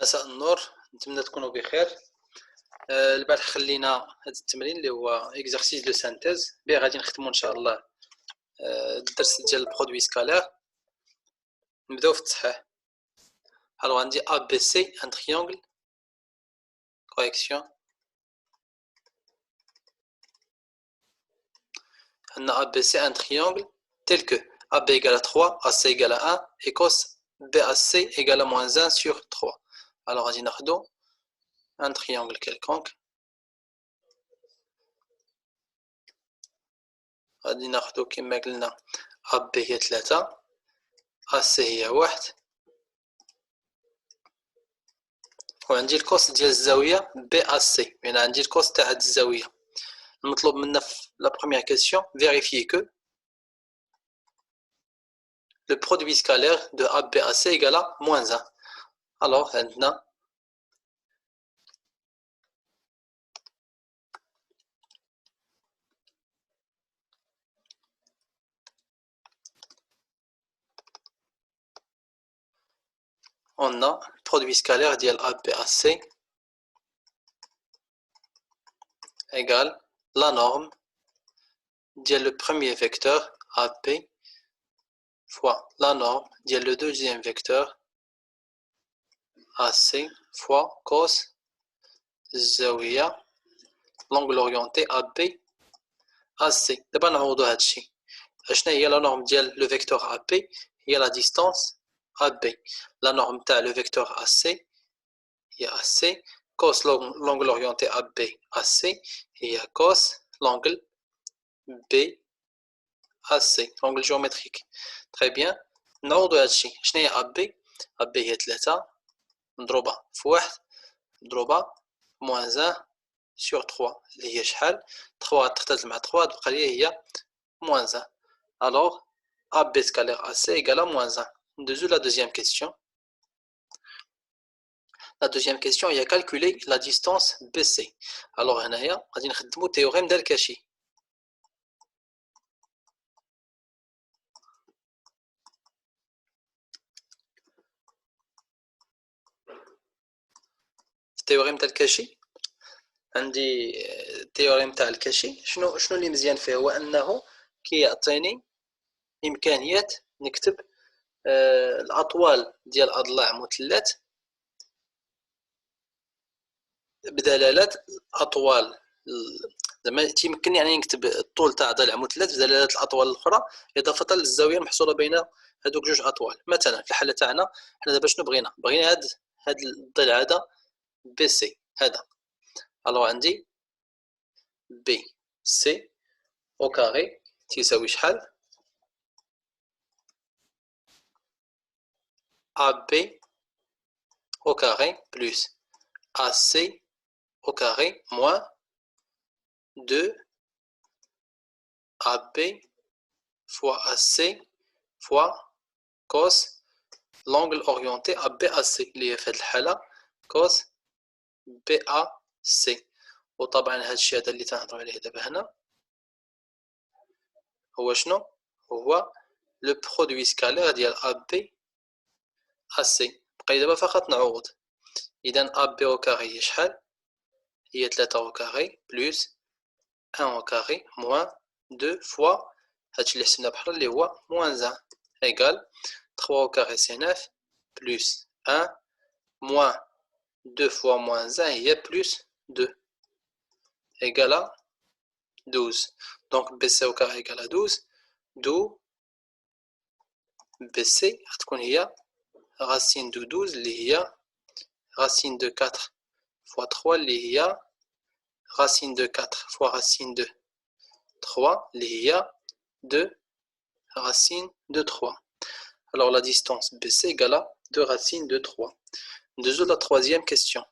مساء النور، نتمنى تكونوا بخير. البارح خلينا هذا التمرين اللي هو اكزرسيس دو سانتيز بيه غادي نختموا ان شاء الله الدرس ديال البرودوي سكالير. نبداو في التصحيح. الوغ عندي ا بي سي ان تريونغل كوريكسيون. عندنا ا بي سي ان تريونغل tel que AB égale à 3, AC égale à 1 et cos BAC égale à moins 1 sur 3. Alors غادي ناخدو un triangle quelconque. غادي ناخدو كما قلنا AB هي 3، AC هي 1، وعندي الكوس ديال الزاوية BAC، يعني عندي الكوس تاع هاد الزاوية. المطلوب منا في لا بروميير كيسيون vérifier que le produit scalaire de ABAC égale à moins 1. Alors عندنا on a le produit scalaire ديال ABAC égale la norme ديال le premier vecteur AP fois la norme ديال le deuxième vecteur AC fois cos الزاوية l'angle orienté AB AC. دابا نعوضو هادشي. شنو هي la norme ديال le vecteur AP؟ هي la distance AB. La norme تاع le vecteur AC هي AC cos l'angle orienté AB AC هي cos l'angle BAC l'angle géométrique. Très bien. نعوضو هادشي. شنو هي AB؟ AB هي 3 مضروبة في 1 مضروبة moins 1 sur 3 اللي هي شحال؟ 3 تختلط مع 3 تبقى لي هي moins 1. Alors AB scalaire AC égale à moins 1. Deuxième la deuxième question. La deuxième question il y a calculer la distance BC. Alors هنايا غادي نخدمو théorème d'Al-Kashi. التيوريم تاع الكاشي عندي التيوريم تاع الكاشي شنو اللي مزيان فيه هو انه كيعطيني امكانيه نكتب الاطوال ديال اضلاع مثلث بدلاله الاطوال. زعما تيمكن يعني نكتب الطول تاع ضلع مثلث بدلاله الاطوال الاخرى اضافه للزاويه المحصوره بين هذوك جوج اطوال. مثلا في الحاله تاعنا حنا دابا شنو بغينا هاد الضلع هذا بي سي هذا. الو عندي بي سي او كاري تيساوي شحال؟ ا بي au carré plus AC au carré moins 2 AB fois AC fois cos l'angle orienté ABAC اللي هي في هذه الحالة cos BAC. وطبعا هذا الشيء هذا اللي تنهضروا عليه دابا هنا هو شنو؟ هو لو برودوي سكالير ديال AB AC. بقى دابا فقط نعوض. إذا AB au carré هي شحال؟ هي 3 au carré plus 1 au carré moins 2 fois هادشي اللي حسبنا بحال اللي هو moins 1 égale 3 au carré c'est 9 plus 1 moins 2 fois moins 1 هي plus 2 égale à 12. Donc BC au carré égale à 12 d'où BC غتكون هي racine de 12 اللي هي racine de 4 fois 3 اللي هي racine de 4 fois racine de 3 اللي هي 2 racine de 3. Alors la distance BC égale à 2 racines de 3. Deuxième la troisième question.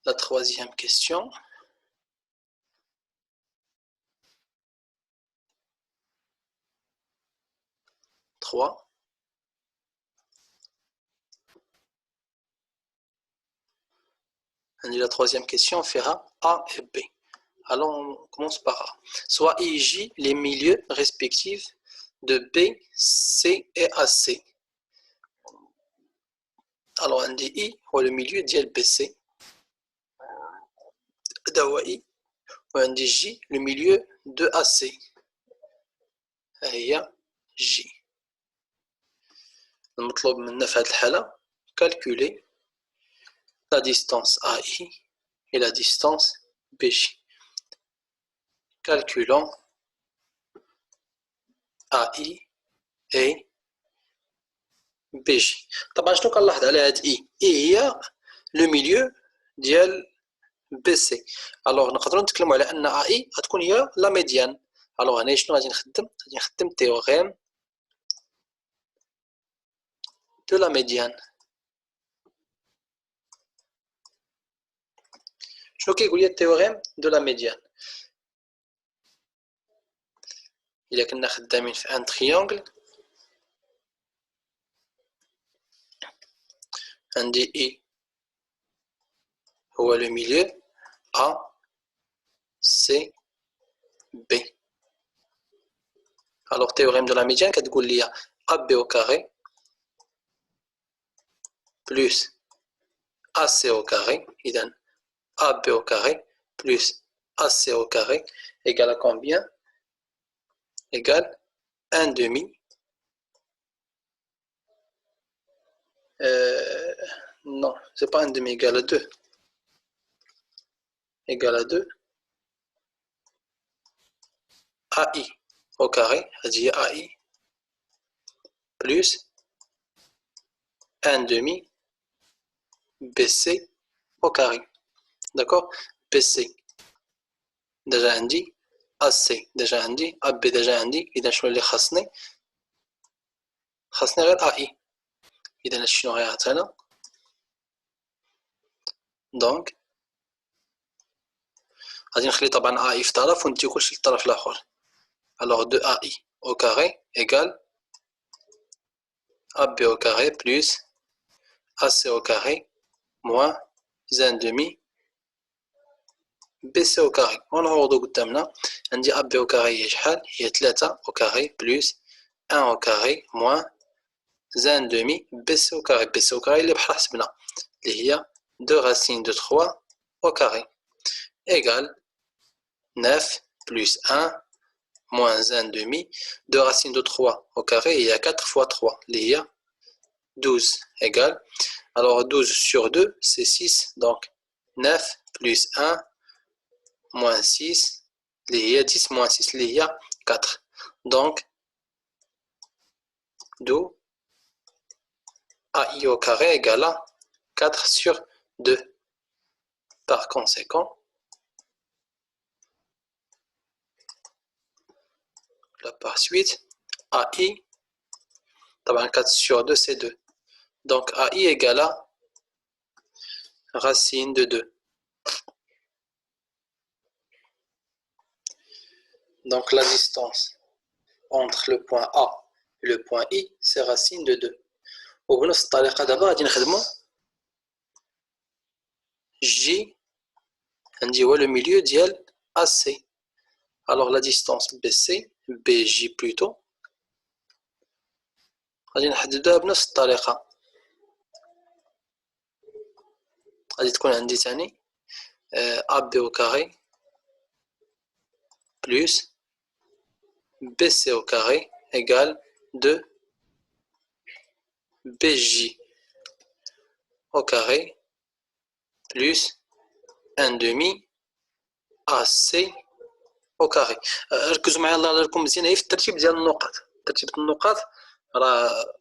La troisième question. La troisième question fera A et B. Alors on commence par A. Soit I et J les milieux respectifs de B, C et AC. Alors on dit I هو le milieu ديال BC. هذا هو I. وon dit J le milieu de AC. هي J. المطلوب منا في هذه الحالة calculer la distance AI et la distance BJ. Calculons AI et BJ. طبعا شنو كنلاحظ على هاد I هي لو ميليو ديال BC. الوغ نقدروا نتكلموا على ان AI غتكون هي لا ميديان. الوغ هنا شنو غادي نخدم؟ غادي نخدم تيوغيم دو لا ميديان. شنو كيقول لي التيوغيم دو لا ميديان؟ إلا كنا خدامين في ان تريونغل عندي I هو لو ميليو A C B. Alors théorème de la médiane كتقول لي AB au carré plus AC au carré. إذن AB au carré plus AC au carré égale à combien? Égale 1 demi. Non, c'est pas 1 demi, égale à 2. Égale à 2. AI au carré, c'est-à-dire AI plus 1 demi BC au carré. D'accord? BC déjà عندي AC déjà عندي AB déjà عندي. إذا شنو اللي خاصني غير AI. إذا شنو غيعطينا؟ دونك غادي نخلي طبعا AI في طرف وندي كلشي للطرف الآخر. alors 2AI au carré égale AB au carré plus AC au carré moins 1 demi BC au carré. ونعوضو قدامنا عندي AB au carré هي شحال؟ هي 3 au carré plus 1 au carré moins 1 demi BC au carré. BC au carré اللي بحال حسبنا اللي هي 2 racines de 3 au carré égale 9 plus 1 moins 1 demi. 2 racines de 3 au carré, il y a 4 fois 3, il y a 12 égale. Alors 12 sur 2, c'est 6. Donc 9 plus 1 moins 6, il y a 10 moins 6, il y a 4. Donc d'où AI au carré égale à 4 sur 2. Par conséquent, la par suite, AI, 4 sur 2, c'est 2. Donc AI égale à racine de 2. Donc la distance entre le point A et le point I, c'est racine de 2. وبنفس الطريقة دابا غادي نخدمو J عندي هو le milieu ديال AC. Alors la distance BC, BJ plutôt, غادي نحددوها بنفس الطريقة. غادي تكون عندي تاني AB au carré plus BC au carré égale 2 BJ au carré plus 1 demi AC au carré. ركزوا معايا الله يرضيكم مزيان هي في الترتيب ديال النقط. ترتيب النقاط راه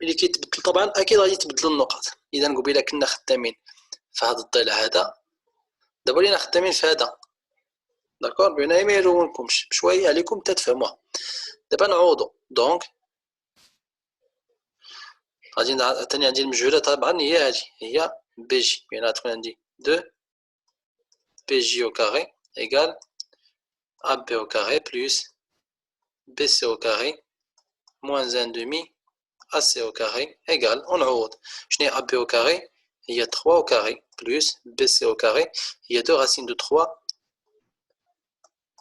ملي كيتبدل طبعا اكيد غادي يتبدل النقط. اذا قبيله كنا خدامين في هذا الضلع هذا، دابا ولينا خدامين في هذا. داكور بينا ما يلونكمش بشويه عليكم تتفهموها. دابا نعوضوا دونك غادي ثاني عندي المجهوله طبعا هي هذه هي بي جي. بينا تكون عندي 2 بي جي au carré égale AB au carré plus BC au carré moins 1 demi AC au carré égale. On ونعوض شنو هي AB au carré هي 3 au carré plus BC au carré هي 2 racines de 3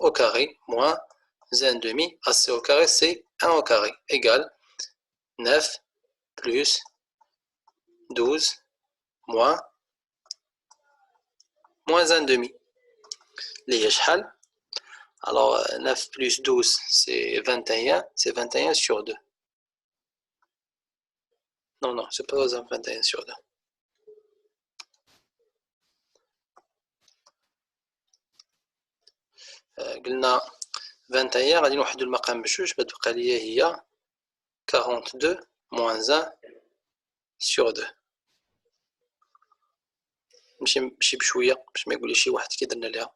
au carré moins 1 demi AC au carré c'est 1 au carré égale 9 plus 12 moins 1 demi. Alors 9 plus 12 c'est 21, c'est 21 sur 2. Non, c'est pas 21 sur 2. قلنا 21 غادي نوحدو المقام بجوج غتبقى ليا هي 42 moins 1 sur 2. نمشي بشويه باش ما يقولي شي واحد كي درنا ليها.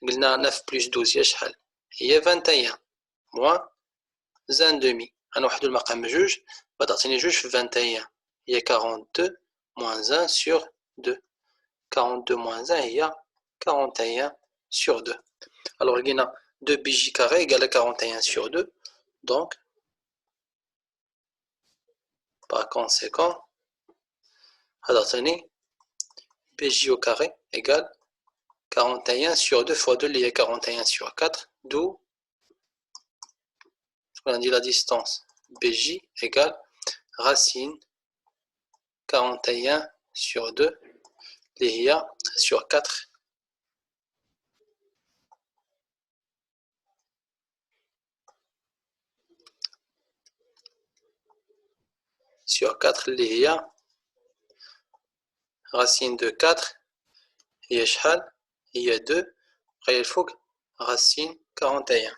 قلنا 9 بلس 12 هي شحال؟ هي 21 moins 1 demi. غنوحدو المقام بجوج بعد عطيني جوج في 21 هي 42 moins 1 sur 2. 42 moins 1 هي 41 sur 2. Alors لقينا 2 bj carré égale à 41 sur 2. Donc par conséquent هذا عطيني bj au carré égale 41 sur 2 fois 2 اللي هي 41 sur 4, d'où on a dit la distance bj égale racine 41 sur 2 اللي هي sur 4 sur 4 اللي هي racine de 4 هي شحال؟ هي 2 غير الفوق racine 41.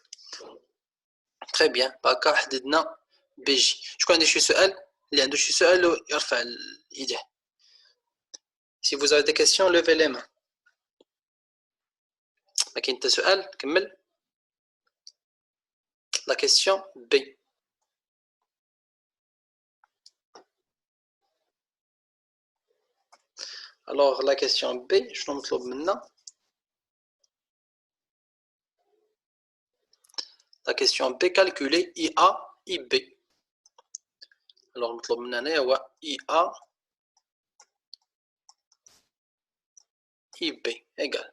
Très bien. هكا حددنا بيجي. شكون عنده شي سؤال؟ اللي عنده شي سؤال يرفع يديه. Si vous avez des questions, levez les mains. ما كاين حتى سؤال؟ كمل. La question B. Alors la question B, شنو مطلوب منا؟ La question B, calculer IA, IB. Alors مطلوب منا هنايا هو IA IB égale.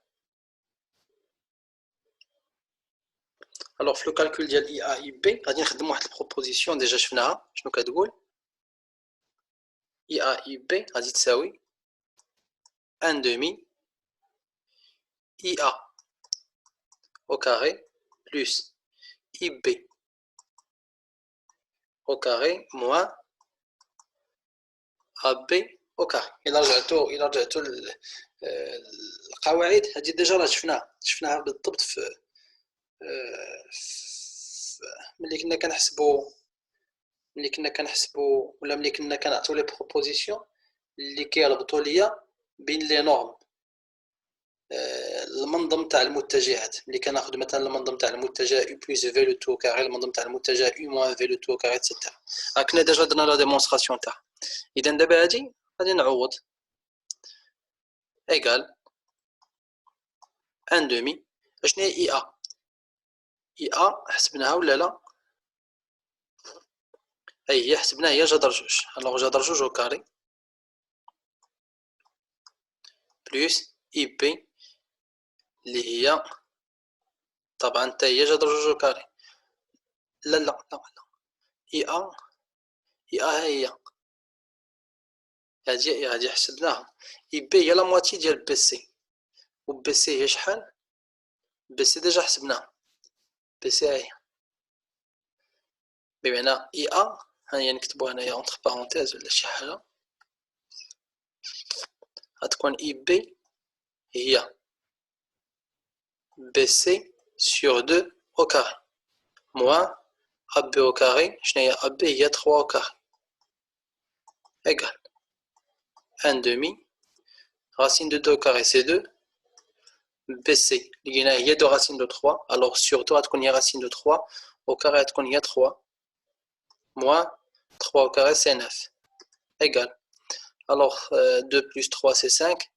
Alors في لو كالكول ديال IA IB غادي نخدم واحد البروبوزيسيون ديجا شفناها. شنو كتقول؟ IA IB غادي تساوي 1 demi IA au carré plus IB au carré moins AB au carré. إلا رجعتو القواعد هذه ديجا راه شفناها بالضبط في ملي كنا كنحسبوا ولا ملي كنا كنعطيو لي بروبوزيسيون اللي كيربطوا ليا بين لي نورم المنظم تاع المتجهات. ملي كناخذ مثلا المنظم تاع المتجه U plus V le tout au carré المنظم تاع المتجه U moins V le tout au carré etc. كنا ديجا درنا لا ديمونستراسيون تاعها. اذا دابا هادي غادي نعوض ايغال 1 demi. اشنو هي اي ا؟ اي ا حسبناها ولا لا؟ هي حسبناها هي جذر جوج. الوغ جذر جوج او كاري بلس اي بي اللي هي طبعا حتى هي جذر جوج او كاري. لا اي ا هي هادي حسبناها. اي بي هي لا مواتي ديال بي سي و بي سي هي شحال؟ بي سي ديجا حسبناها. بي سي هي بمعنى اي ا هانيا نكتبوها هنايا اونتر بارونتيز ولا شي حاجه غتكون اي بي هي بي سي sur 2 au carré moins AB au carré. شنو هي AB؟ هي 3 au carré égale 1 demi racine de 2 au carré c'est 2 BC لقينا هي 2 racine de 3 alors sur 2 غتكون هي racine de 3 au carré غتكون هي 3 moins 3 au carré c'est 9 égale. Alors 2 plus 3 c'est 5,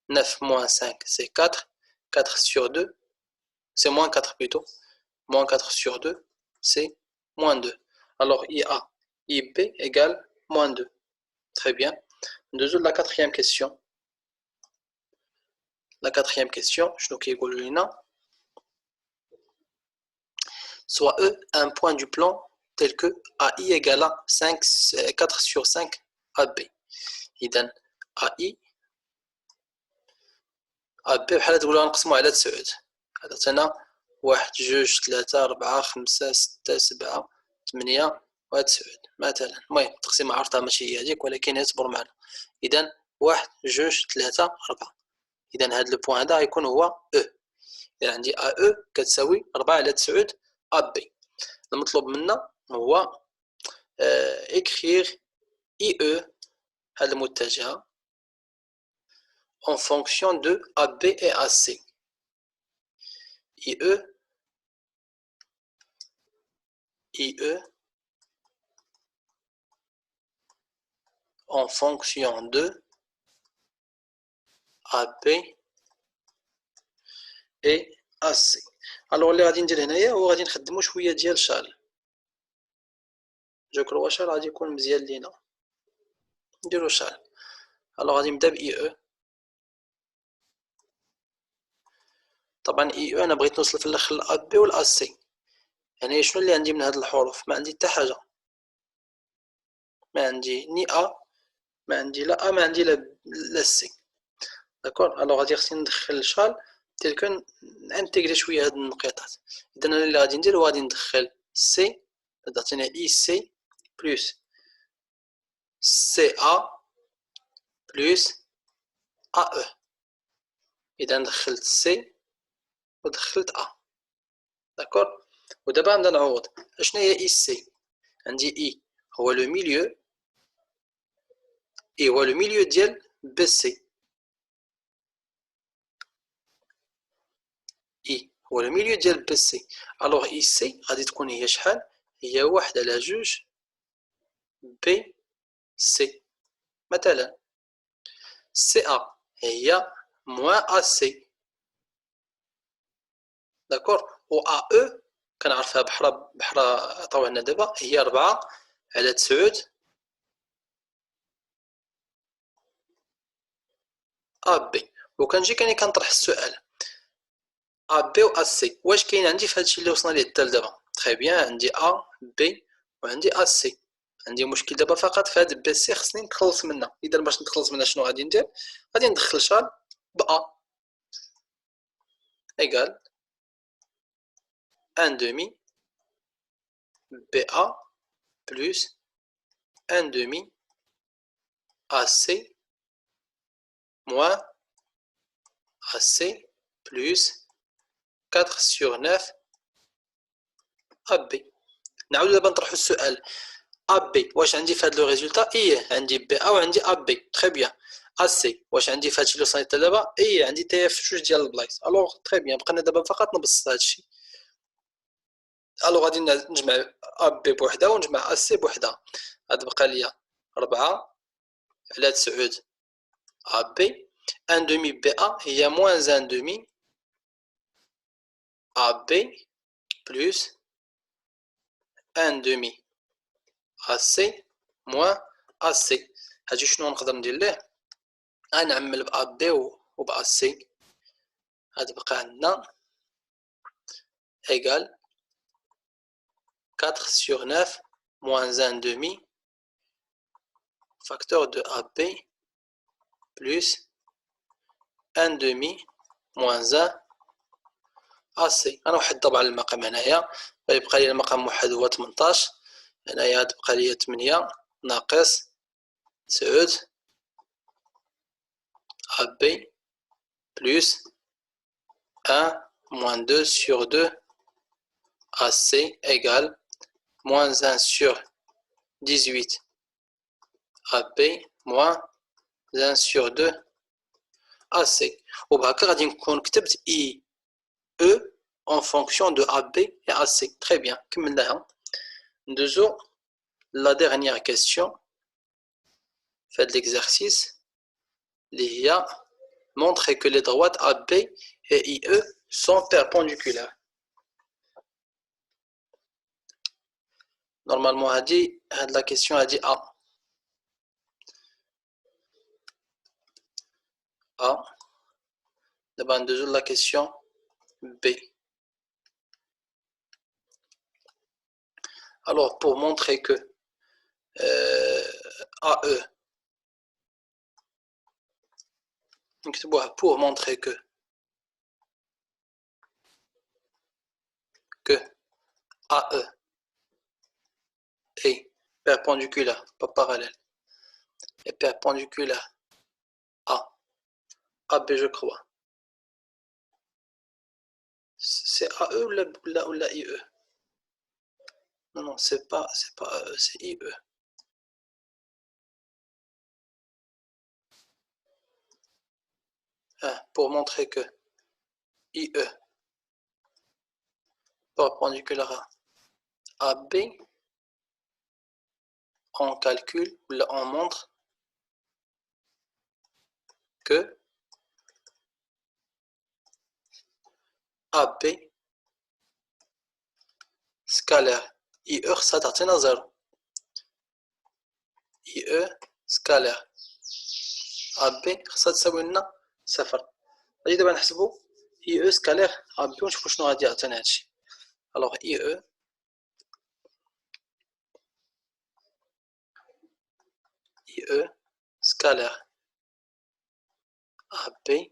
9 moins 5 c'est 4, 4 sur 2 c'est moins 4 plutôt, moins 4 sur 2 c'est moins 2. Alors IA IB égale moins 2. Très bien. Nous la quatrième question. La quatrième question, je nous dis soit E un point du plan tel que AI égale à 4 sur 5 AB. إذا AI AB بحال تقولوا نقسمو على 9. هذا تانا 1 2 3 4 5 6 7 8 و9 مثلا. المهم التقسيمة عرفتها ماشي هي هذيك ولكن اصبر معنا. إذا 1 2 3 4. إذا هذا لو بوان هذا غيكون هو أو. إذا عندي أو كتساوي 4 على 9 AB. المطلوب منا هو écrire IE هذه المتجهة en fonction de AB et AC. IE en fonction de AB et AC. alors اللي غادي ندير هنايا هو غادي نخدمو شويه ديال شال. جو كرو شال غادي يكون مزيان لينا نديرو شال. alors غادي نبدا ب IE. طبعا IE انا بغيت نوصل في الاخر ل AB و AC. يعني شنو اللي عندي من هاد الحروف؟ ما عندي حتى حاجه، ما عندي ني A، ما عندي لا A، ما عندي لا C. داكور. الوغ غادي خصني ندخل شال تلك نانتيغري شويه هاد النقيطات. اذا انا اللي غادي ندير هو غادي ندخل سي، عطينا اي سي بلس سي ا بلس ا او. اذا دخلت سي ودخلت ا. داكور. ودابا نبدا نعوض. اشنا هي اي سي؟ عندي اي هو لو ميليو، اي هو لو ميليو ديال بي سي. اي هو لو ميليو ديال بي سي. الوغ اي سي غادي تكون هي شحال؟ هي 1 على 2 بي سي. مثلا سي ا هي موان ا سي. داكور. و ا او كنعرفها بحرا عطاوها لنا دابا هي 4 على 9 ا بي. وكنجي كنطرح السؤال ا بي و ا سي واش كاين عندي في هادشي اللي وصلنا ليه حتى لدابا؟ تري بيان. عندي ا بي وعندي ا سي. عندي مشكل دابا فقط في هاد بي سي خصني نتخلص منها. اذا باش نتخلص منها شنو غادي ندير؟ غادي ندخل شال ب ا ايكال 1 demi BA plus 1 demi AC moins AC plus 4 sur 9 AB. نعاود دابا نطرحو السؤال. AB واش عندي في هاد لو ريزولتا؟ ايه عندي BA وعندي AB. تري بيان. AC واش عندي في هادشي اللي وصلت حتى دابا؟ ايه عندي تي في جوج ديال البلايص. الوغ تري بيان بقينا دابا فقط نبسط هادشي. الوغ غادي نجمع AB بوحدها ونجمع AC بوحدها. غاد بقى ليا 4 على 9 AB. 1 demi BA هي moins 1 demi AB plus 1 demi AC moins AC. هادشي شنو نقدر ندير ليه؟ غنعمل ب AB و ب AC. غادي بقى عندنا égal 4 sur 9 moins 1 demi facteur de AB plus 1 demi moins 1 AC. غنوحد طبعا المقام هنايا غيبقى لي المقام واحد هو 18. هنايا تبقى لي 8 ناقص 9 AB plus 1 moins 2 sur 2 AC égale moins 1 sur 18 AB moins 1 sur 2 AC. وبهكا غادي نكون كتبت I E en fonction de AB et AC. Très bien. كملناها. ندوزو la dernière question. Faites l'exercice. اللي هي montrer que les droites AB et IE sont perpendiculaires. Normalement هاد la question هادي A. A. دابا ندوزو la question B. Alors, pour montrer que AE, pour montrer que AE est perpendiculaire, pas parallèle, est perpendiculaire à AB, je crois. C'est AE ou la IE? Non, non, c'est pas AE, c'est IE. Pour montrer que IE perpendiculaire à AB, on calcule, ou là on montre que AB scalaire IE ستعطينا 0. IE scalaire AB خاصها تساوي لنا 0. غادي دابا نحسبو IE scalaire AB ونشوفو شنو غادي يعطينا هادشي. Alors IE scalaire AB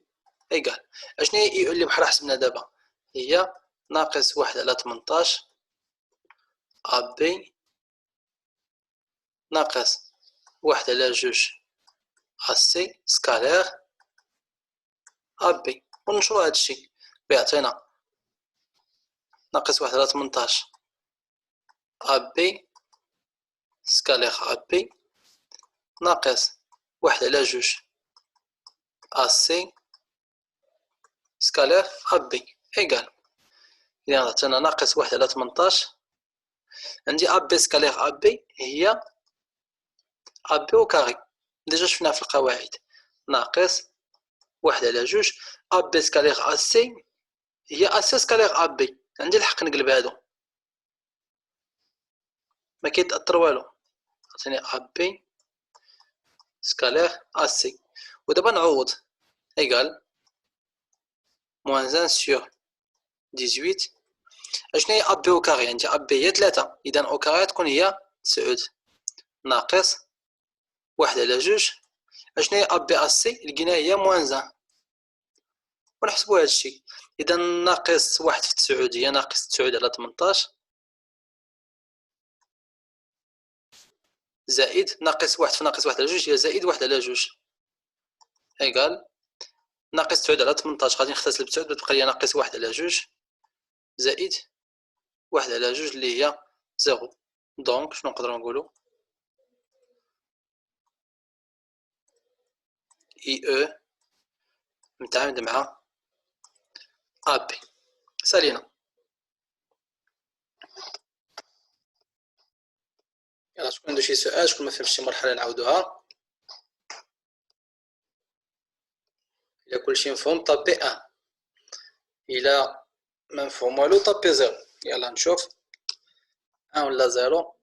égal. اشنو هي IE اللي بحال حسبنا دابا؟ هي ناقص 1 على 18 AB ناقص 1 على 2 AC scalaire AB. ونشرو هادشي بيعطينا ناقص 1 على 18 AB scalaire AB ناقص 1 على 2 AC scalaire AB égal. إذا عطينا ناقص 1 على 18. عندي AB scalaire AB هي AB au carré. ديجا شفناها في القواعد. ناقص 1 على 2 AB scalaire AC هي AC scalaire AB. عندي الحق نقلب هادو، ما كيتأثر والو. عطيني AB scalaire AC. ودابا نعوض égal moins 1 sur 18. اشنو هي AB au carré؟ عندي AB هي 3، إذا au carré تكون هي 9 ناقص 1 على 2. اشنو هي AB AC؟ لقيناها هي moins 1 ونحسبو هادشي. إذا ناقص 1 في 9 هي ناقص 9 على 18 زائد ناقص 1 في ناقص 1 على 2 هي زائد 1 على 2 إيكال ناقص 9 على 18 غادي نختزل ب 9 تبقى لي ناقص 1 على 2 زائد 1 على 2 اللي هي 0. دونك شنو نقدروا نقولوا؟ IE متعامد مع AB. سالينا. يلا شكون عنده شي سؤال، شكون ما فهمش شي مرحلة نعاودوها. إلا كلشي مفهوم طابي 1، إلا ما مفهوم والو طابي 0. يلا نشوف 1 ولا 0.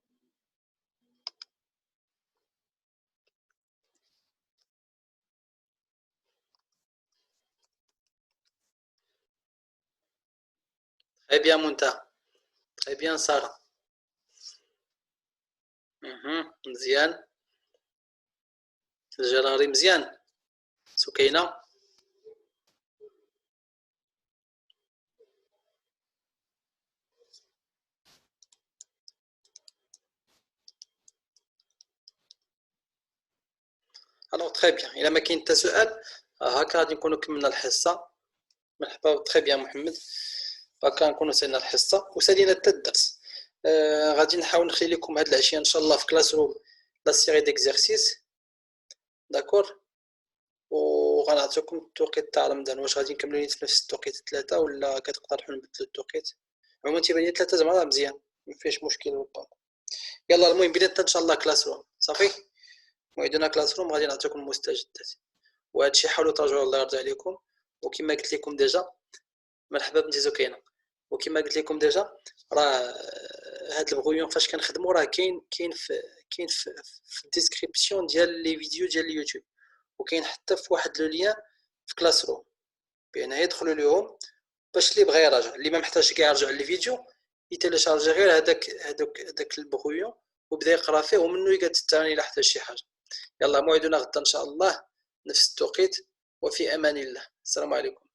Très bien منتهى. Très bien سارة. مزيان. الجراري مزيان. سكينة. الوغ تري بيان. إلا ما كاين حتى سؤال هاكا غادي نكونو كملنا الحصة. مرحبا. تري بيان محمد. هاكا نكونو سالينا الحصة وسالينا حتى الدرس. غادي نحاول نخلي لكم هاد العشية ان شاء الله في كلاس روم لا سيري ديكزارسيس داكور، وغنعطيكم التوقيت تاع رمضان. واش غادي نكملو في نفس التوقيت 3 ولا كتقترحوا نبدلو التوقيت؟ عموما تيبان لي 3 زعما مزيان مفيهش مشكل ربما. يلا المهم بدات ان شاء الله كلاس روم صافي. موعدنا كلاس روم غادي نعطيكم المستجدات، وهادشي حاولوا تراجعوا الله يرضي عليكم. وكما قلت لكم ديجا مرحبا بنتي زكينه. وكما قلت لكم ديجا راه هاد البغيون فاش كنخدموا راه كاين في الديسكريبسيون ديال لي فيديو ديال اليوتيوب، وكاين حتى في واحد لو لين في كلاس روم بان يدخلوا لهم باش اللي بغى يراجع، اللي ما محتاجش كاع يرجع للفيديو يتيليشارجي غير هذاك البغيون وبدا يقرا فيه ومنه يقعد الثاني الى حتى شي حاجه. يلا موعدنا غدا ان شاء الله نفس التوقيت وفي امان الله. السلام عليكم.